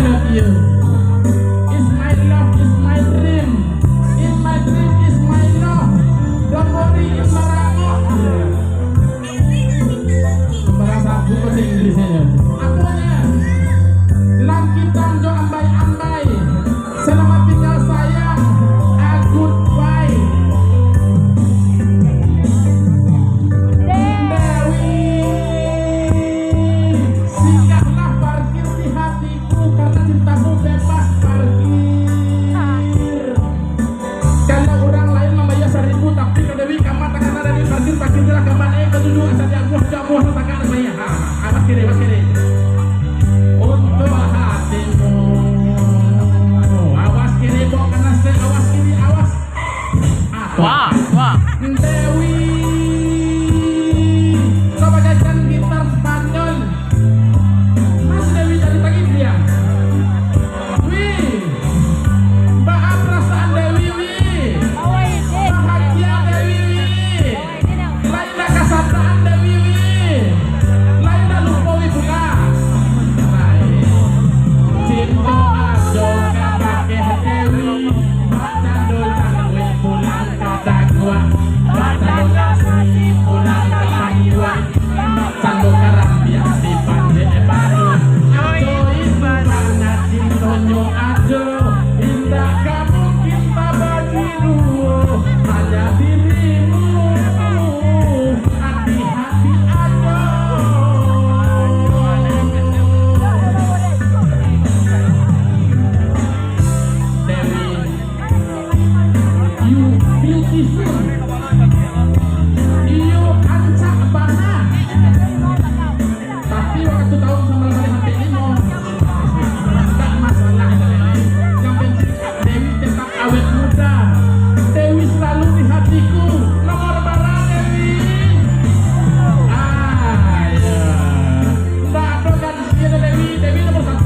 love you. It's my love, it's my dream. In my dream is my love. Don't worry, it's Marango. Merasa aku bahasa Inggrisnya. Akunya. Langkitan jo ambai-ambai. Selamat tinggal sayang. Goodbye. Dewi, singgahlah parkir di hatiku karena cintamu bebas parkir. Kalau orang lain membayar 1.000 tapi ke Dewi kamar karena Dewi parkir jelas kamar ketujuh asal jamuh takkan saya. Awas kiri. Untuk hatimu. Awas kiri bawa kena awas kiri awas. Wah. Dewi, coba jajan gitar Spanyol. Mas Dewi jadi pagi dia. Wih, bahas perasaan Dewi, wih. Bahagia Dewi, wih. Lainnya kesabaran Dewi, wih. Lainnya lupa wih bunga. Cinta aja kabake Dewi. Candul wih pulang ke Dagwa. Pulang ke Panggiwan. Sanggup karang biar di Pandai baru. Ajo itu banget cintonyo ajo. Indah kamu kita bagi dua. Hanya dirimu. Hati-hati ajo. Dewi, you beautiful. You ancak banget. Tapi waktu tahun sama kali HP ini mau tak masalah. Yang penting Dewi tetap awet muda. Dewi selalu di hatiku. Nomor barang Dewi. Ayo. Tak ada gantinya Dewi. Dewi nomor 1.